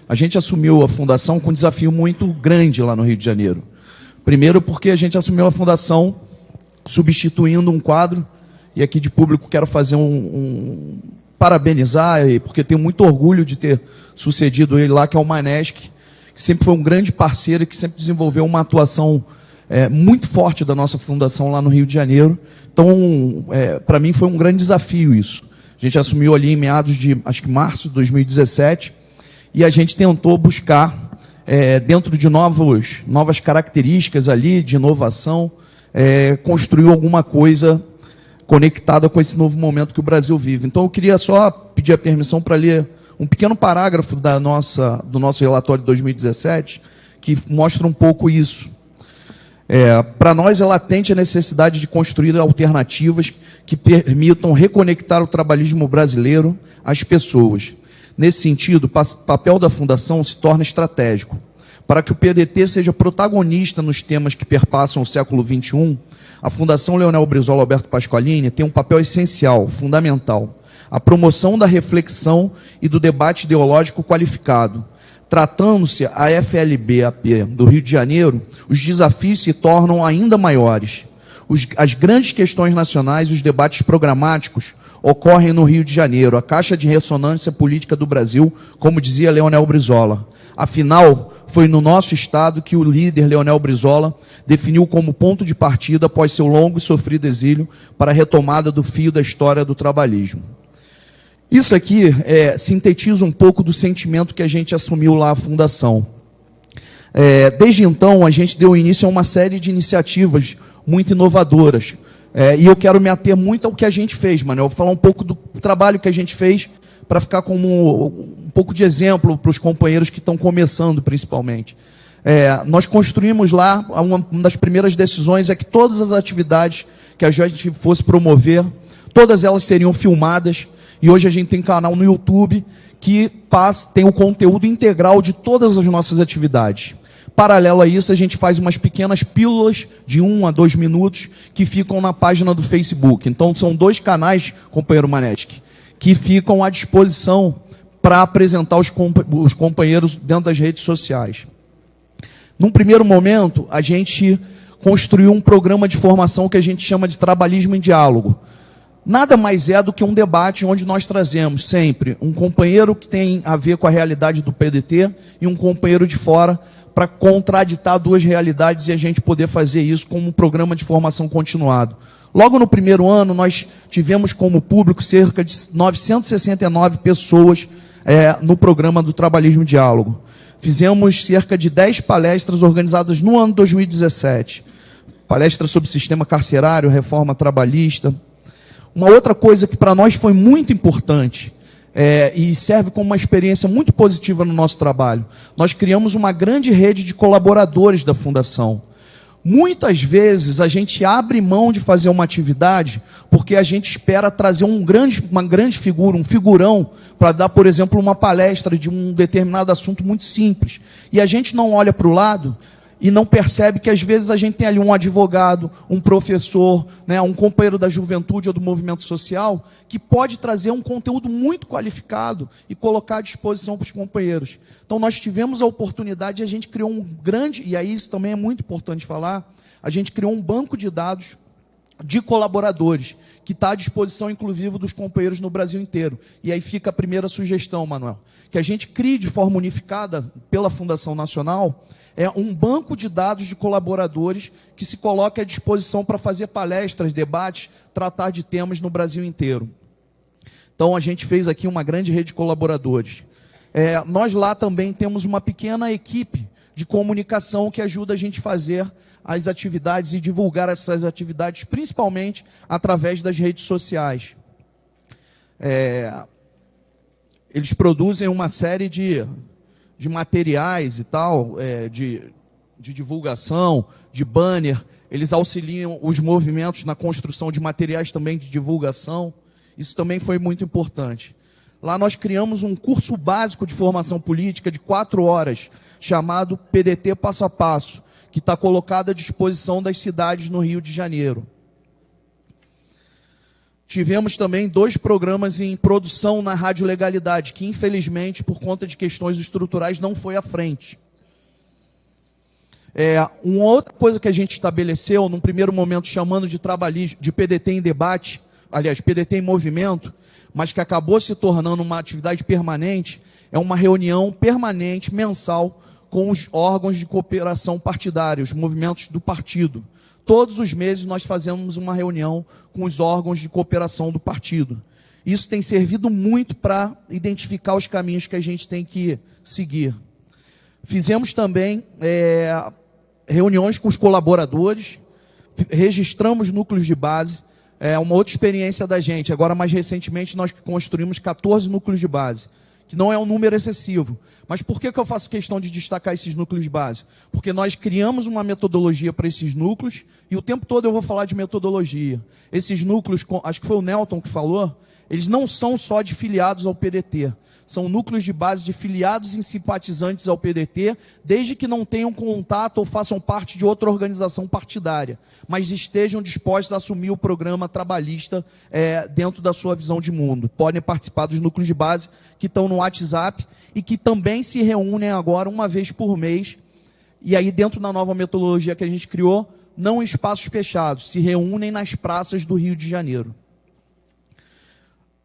a gente assumiu a fundação com um desafio muito grande lá no Rio de Janeiro. Primeiro porque a gente assumiu a fundação substituindo um quadro, e aqui de público quero fazer parabenizar, porque tenho muito orgulho de ter sucedido ele lá, que é o Manesc, que sempre foi um grande parceiro e que sempre desenvolveu uma atuação muito forte da nossa fundação lá no Rio de Janeiro. Então, para mim foi um grande desafio isso. A gente assumiu ali em meados de, acho que março de 2017, e a gente tentou buscar, dentro de novas características ali, de inovação, construir alguma coisa conectada com esse novo momento que o Brasil vive. Então, eu queria só pedir a permissão para ler um pequeno parágrafo do nosso relatório de 2017, que mostra um pouco isso. Para nós é latente a necessidade de construir alternativas que permitam reconectar o trabalhismo brasileiro às pessoas. Nesse sentido, o papel da Fundação se torna estratégico. Para que o PDT seja protagonista nos temas que perpassam o século XXI, a Fundação Leonel Brizola Alberto Pasqualini tem um papel essencial, fundamental: a promoção da reflexão e do debate ideológico qualificado. Tratando-se a FLB-AP do Rio de Janeiro, os desafios se tornam ainda maiores. As grandes questões nacionais e os debates programáticos ocorrem no Rio de Janeiro, a caixa de ressonância política do Brasil, como dizia Leonel Brizola. Afinal, foi no nosso estado que o líder Leonel Brizola definiu como ponto de partida após seu longo e sofrido exílio para a retomada do fio da história do trabalhismo. Isso aqui sintetiza um pouco do sentimento que a gente assumiu lá a Fundação. Desde então, a gente deu início a uma série de iniciativas muito inovadoras. E eu quero me ater muito ao que a gente fez, Manuel. Eu vou falar um pouco do trabalho que a gente fez para ficar como um pouco de exemplo para os companheiros que estão começando, principalmente. Nós construímos lá, uma das primeiras decisões é que todas as atividades que a gente fosse promover, todas elas seriam filmadas. E hoje a gente tem canal no YouTube que tem o conteúdo integral de todas as nossas atividades. Paralelo a isso, a gente faz umas pequenas pílulas de 1 a 2 minutos que ficam na página do Facebook. Então, são 2 canais, companheiro Manesc, que ficam à disposição para apresentar os companheiros dentro das redes sociais. Num primeiro momento, a gente construiu um programa de formação que a gente chama de Trabalhismo em Diálogo. Nada mais é do que um debate onde nós trazemos sempre um companheiro que tem a ver com a realidade do PDT e um companheiro de fora para contraditar 2 realidades e a gente poder fazer isso como um programa de formação continuado. Logo no primeiro ano, nós tivemos como público cerca de 969 pessoas no programa do Trabalhismo em Diálogo. Fizemos cerca de 10 palestras organizadas no ano 2017. Palestra sobre sistema carcerário, reforma trabalhista. Uma outra coisa que para nós foi muito importante e serve como uma experiência muito positiva no nosso trabalho, nós criamos uma grande rede de colaboradores da Fundação. Muitas vezes a gente abre mão de fazer uma atividade porque a gente espera trazer uma grande figura, um figurão, para dar, por exemplo, uma palestra de um determinado assunto muito simples. E a gente não olha para o lado e não percebe que às vezes a gente tem ali um advogado, um professor, um companheiro da juventude ou do movimento social, que pode trazer um conteúdo muito qualificado e colocar à disposição para os companheiros. Então nós tivemos a oportunidade e a gente criou um grande, e aí isso também é muito importante falar, a gente criou um banco de dados de colaboradores, que está à disposição, inclusive, dos companheiros no Brasil inteiro. E aí fica a primeira sugestão, Manuel, que a gente crie de forma unificada, pela Fundação Nacional, um banco de dados de colaboradores que se coloque à disposição para fazer palestras, debates, tratar de temas no Brasil inteiro. Então, a gente fez aqui uma grande rede de colaboradores. Nós lá também temos uma pequena equipe de comunicação que ajuda a gente a fazer as atividades e divulgar essas atividades, principalmente através das redes sociais. Eles produzem uma série de materiais e tal, de divulgação, de banner. Eles auxiliam os movimentos na construção de materiais também de divulgação. Isso também foi muito importante. Lá nós criamos um curso básico de formação política de 4 horas, chamado PDT Passo a Passo, que está colocado à disposição das cidades no Rio de Janeiro. Tivemos também 2 programas em produção na Rádio Legalidade, que infelizmente, por conta de questões estruturais, não foi à frente. Uma outra coisa que a gente estabeleceu, num primeiro momento chamando de trabalhismo, de PDT em debate, aliás, PDT em movimento, mas que acabou se tornando uma atividade permanente, é uma reunião permanente, mensal, com os órgãos de cooperação partidária, os movimentos do partido. Todos os meses nós fazemos uma reunião com os órgãos de cooperação do partido. Isso tem servido muito para identificar os caminhos que a gente tem que seguir. Fizemos também reuniões com os colaboradores, registramos núcleos de base, uma outra experiência da gente. Agora, mais recentemente, nós construímos 14 núcleos de base, que não é um número excessivo. Mas por que eu faço questão de destacar esses núcleos de base? Porque nós criamos uma metodologia para esses núcleos, e o tempo todo eu vou falar de metodologia. Esses núcleos, acho que foi o Nelton que falou, eles não são só de filiados ao PDT. São núcleos de base de filiados e simpatizantes ao PDT, desde que não tenham contato ou façam parte de outra organização partidária, mas estejam dispostos a assumir o programa trabalhista dentro da sua visão de mundo. Podem participar dos núcleos de base que estão no WhatsApp e que também se reúnem agora uma vez por mês, e aí dentro da nova metodologia que a gente criou, não em espaços fechados, se reúnem nas praças do Rio de Janeiro.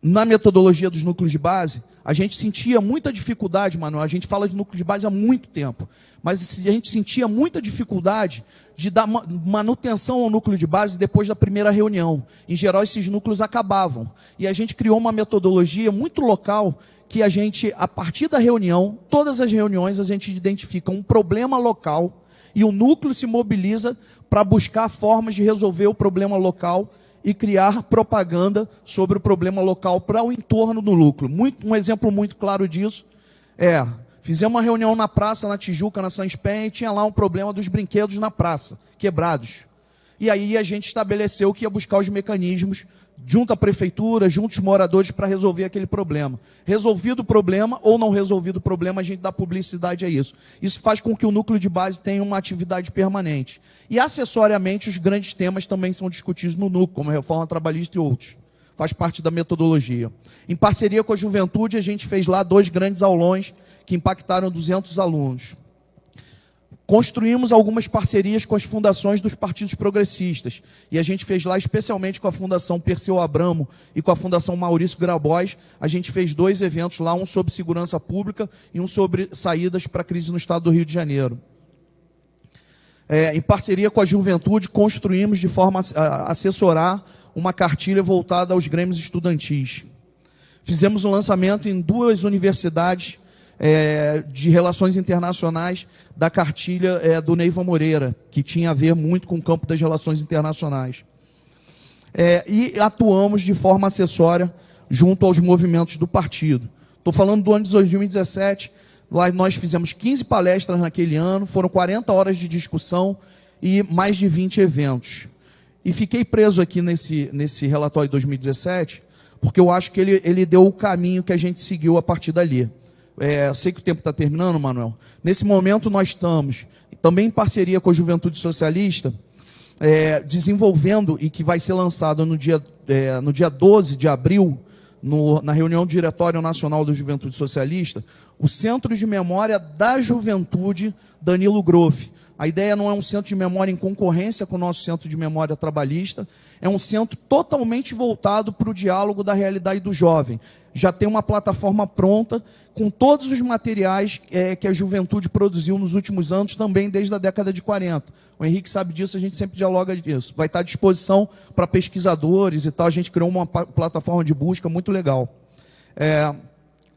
Na metodologia dos núcleos de base, a gente sentia muita dificuldade, Manuel, a gente fala de núcleo de base há muito tempo, mas a gente sentia muita dificuldade de dar manutenção ao núcleo de base depois da primeira reunião. Em geral, esses núcleos acabavam. E a gente criou uma metodologia muito local que a gente, a partir da reunião, todas as reuniões, a gente identifica um problema local e o núcleo se mobiliza para buscar formas de resolver o problema local e criar propaganda sobre o problema local para o entorno do núcleo. Um exemplo muito claro disso fizemos uma reunião na praça, na Tijuca, na Sans Penha, e tinha lá um problema dos brinquedos na praça, quebrados. E aí a gente estabeleceu que ia buscar os mecanismos junto à prefeitura, junto aos moradores, para resolver aquele problema. Resolvido o problema ou não resolvido o problema, a gente dá publicidade a isso. Isso faz com que o núcleo de base tenha uma atividade permanente. E, acessoriamente, os grandes temas também são discutidos no núcleo, como a reforma trabalhista e outros. Faz parte da metodologia. Em parceria com a juventude, a gente fez lá 2 grandes aulões que impactaram 200 alunos. Construímos algumas parcerias com as fundações dos partidos progressistas. E a gente fez lá, especialmente com a Fundação Perseu Abramo e com a Fundação Maurício Grabois, a gente fez 2 eventos lá, um sobre segurança pública e um sobre saídas para a crise no estado do Rio de Janeiro. Em parceria com a juventude, construímos de forma a assessorar uma cartilha voltada aos grêmios estudantis. Fizemos um lançamento em 2 universidades de relações internacionais da cartilha do Neiva Moreira, que tinha a ver muito com o campo das relações internacionais. E atuamos de forma acessória junto aos movimentos do partido. Estou falando do ano de 2017, lá nós fizemos 15 palestras naquele ano, foram 40 horas de discussão e mais de 20 eventos. E fiquei preso aqui nesse relatório de 2017, porque eu acho que ele deu o caminho que a gente seguiu a partir dali. Sei que o tempo está terminando, Manuel. Nesse momento nós estamos, também em parceria com a Juventude Socialista, desenvolvendo, e que vai ser lançado no dia 12 de abril, na reunião do Diretório Nacional da Juventude Socialista, o Centro de Memória da Juventude Danilo Grove. A ideia não é um centro de memória em concorrência com o nosso Centro de Memória Trabalhista, é um centro totalmente voltado para o diálogo da realidade do jovem. Já tem uma plataforma pronta, com todos os materiais que a juventude produziu nos últimos anos, também desde a década de 40. O Henrique sabe disso, a gente sempre dialoga disso. Vai estar à disposição para pesquisadores e tal, a gente criou uma plataforma de busca muito legal.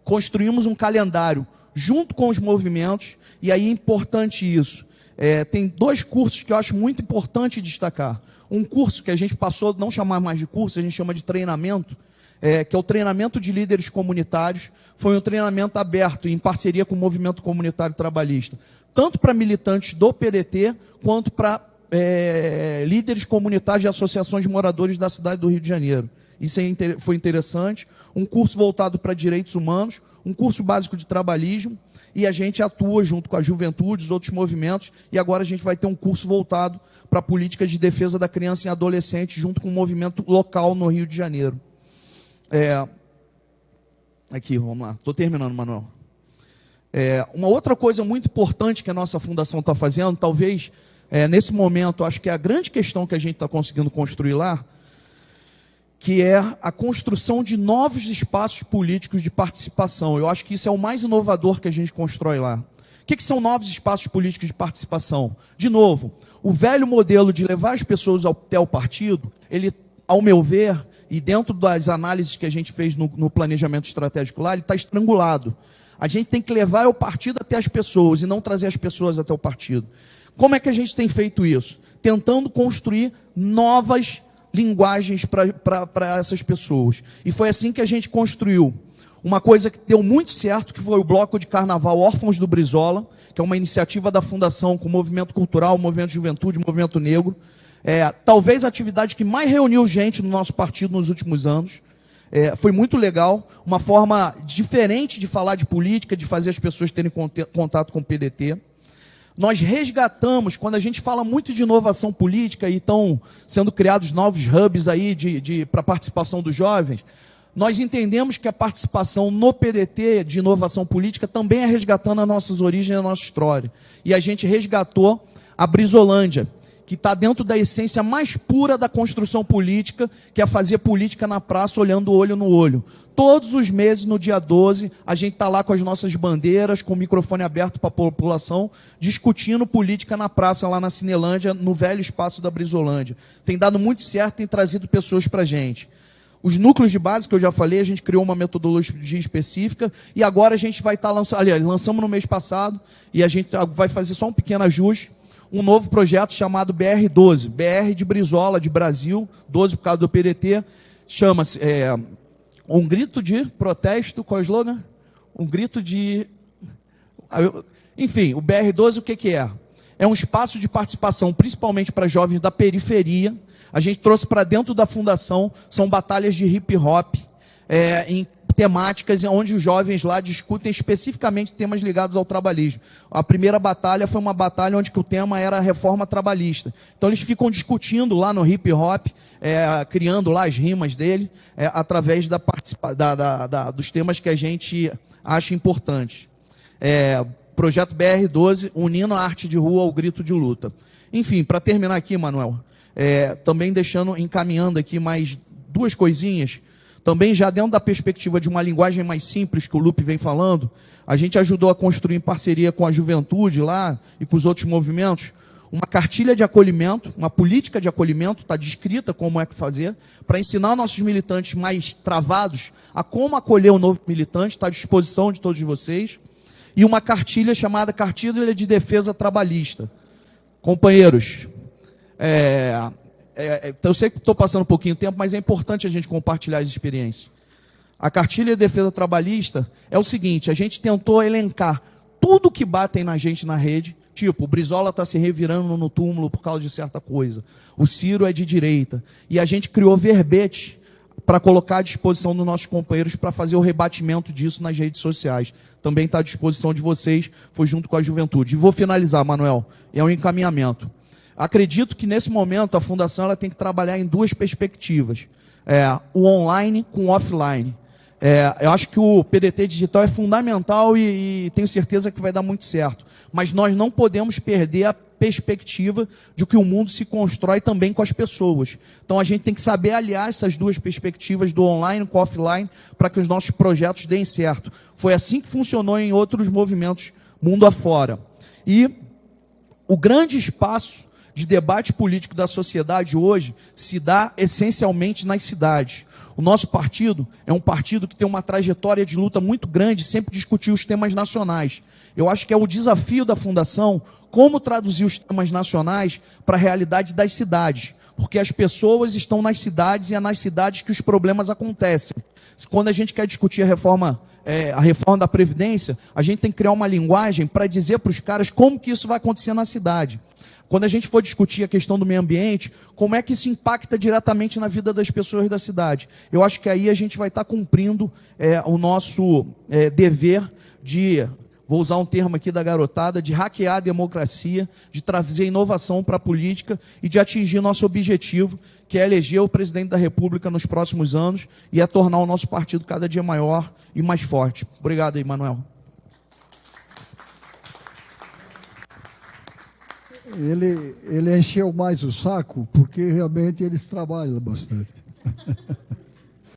Construímos um calendário junto com os movimentos, e aí é importante isso. Tem 2 cursos que eu acho muito importante destacar. Um curso que a gente passou a não chamar mais de curso, a gente chama de treinamento, que é o treinamento de líderes comunitários. Foi um treinamento aberto em parceria com o Movimento Comunitário Trabalhista, tanto para militantes do PDT, quanto para líderes comunitários de associações de moradores da cidade do Rio de Janeiro. Isso foi interessante. Um curso voltado para direitos humanos, um curso básico de trabalhismo, e a gente atua junto com a juventude, os outros movimentos, e agora a gente vai ter um curso voltado para políticas de defesa da criança e adolescente, junto com o movimento local no Rio de Janeiro. Aqui, vamos lá. Estou terminando, Manuel. Uma outra coisa muito importante que a nossa fundação está fazendo, talvez, nesse momento, acho que é a grande questão que a gente está conseguindo construir lá, que é a construção de novos espaços políticos de participação. Eu acho que isso é o mais inovador que a gente constrói lá. O que são novos espaços políticos de participação? De novo, o velho modelo de levar as pessoas até o partido, ele, ao meu ver, e dentro das análises que a gente fez no planejamento estratégico lá, ele está estrangulado. A gente tem que levar o partido até as pessoas e não trazer as pessoas até o partido. Como é que a gente tem feito isso? Tentando construir novas linguagens para essas pessoas. E foi assim que a gente construiu uma coisa que deu muito certo, que foi o Bloco de Carnaval Órfãos do Brizola, que é uma iniciativa da Fundação com o movimento cultural, o movimento de juventude, o movimento negro. Talvez a atividade que mais reuniu gente no nosso partido nos últimos anos. Foi muito legal, uma forma diferente de falar de política, de fazer as pessoas terem contato com o PDT. Nós resgatamos, quando a gente fala muito de inovação política e estão sendo criados novos hubs aí para participação dos jovens, nós entendemos que a participação no PDT de inovação política também é resgatando as nossas origens e a nossa história. E a gente resgatou a Brizolândia, que está dentro da essência mais pura da construção política, que é fazer política na praça olhando olho no olho. Todos os meses, no dia 12, a gente está lá com as nossas bandeiras, com o microfone aberto para a população, discutindo política na praça, lá na Cinelândia, no velho espaço da Brizolândia. Tem dado muito certo, tem trazido pessoas para a gente. Os núcleos de base, que eu já falei, a gente criou uma metodologia específica, e agora a gente vai estar lançando, aliás, lançamos no mês passado, e a gente vai fazer só um pequeno ajuste, um novo projeto chamado BR12, BR de Brizola, de Brasil, 12 por causa do PDT, chama-se um grito de protesto, qual é o slogan? Um grito de... Enfim, o BR12 o que é? É um espaço de participação, principalmente para jovens da periferia. A gente trouxe para dentro da fundação, são batalhas de hip hop, em temáticas onde os jovens lá discutem especificamente temas ligados ao trabalhismo. A primeira batalha foi uma batalha onde o tema era a reforma trabalhista. Então eles ficam discutindo lá no hip hop, criando lá as rimas dele, através dos temas que a gente acha importantes. Projeto BR12, unindo a arte de rua ao grito de luta. Enfim, para terminar aqui, Manuel, também encaminhando aqui mais duas coisinhas. Também já dentro da perspectiva de uma linguagem mais simples que o Lupe vem falando, a gente ajudou a construir em parceria com a juventude lá e com os outros movimentos, uma cartilha de acolhimento, uma política de acolhimento, está descrita como é que fazer, para ensinar nossos militantes mais travados a como acolher o novo militante, está à disposição de todos vocês, e uma cartilha chamada Cartilha de Defesa Trabalhista. Companheiros, eu sei que estou passando um pouquinho de tempo, mas é importante a gente compartilhar as experiências. A Cartilha de Defesa Trabalhista é o seguinte, a gente tentou elencar tudo que batem na gente na rede, tipo, o Brizola está se revirando no túmulo por causa de certa coisa, o Ciro é de direita, e a gente criou verbete para colocar à disposição dos nossos companheiros para fazer o rebatimento disso nas redes sociais. Também está à disposição de vocês, foi junto com a juventude. E vou finalizar, Manuel, é um encaminhamento. Acredito que nesse momento a Fundação ela tem que trabalhar em duas perspectivas, o online com o offline. Eu acho que o PDT digital é fundamental e tenho certeza que vai dar muito certo. Mas nós não podemos perder a perspectiva de que o mundo se constrói também com as pessoas. Então a gente tem que saber aliar essas duas perspectivas do online com o offline para que os nossos projetos deem certo. Foi assim que funcionou em outros movimentos mundo afora. E o grande espaço de debate político da sociedade hoje se dá essencialmente nas cidades. O nosso partido é um partido que tem uma trajetória de luta muito grande, sempre discutiu os temas nacionais. Eu acho que é o desafio da Fundação como traduzir os temas nacionais para a realidade das cidades, porque as pessoas estão nas cidades e é nas cidades que os problemas acontecem. Quando a gente quer discutir a reforma da Previdência, a gente tem que criar uma linguagem para dizer para os caras como que isso vai acontecer na cidade. Quando a gente for discutir a questão do meio ambiente, como é que isso impacta diretamente na vida das pessoas da cidade? Eu acho que aí a gente vai estar cumprindo o nosso dever de vou usar um termo aqui da garotada, de hackear a democracia, de trazer inovação para a política e de atingir nosso objetivo, que é eleger o presidente da República nos próximos anos e é tornar o nosso partido cada dia maior e mais forte. Obrigado aí, Manuel. Ele encheu mais o saco porque realmente eles trabalham bastante.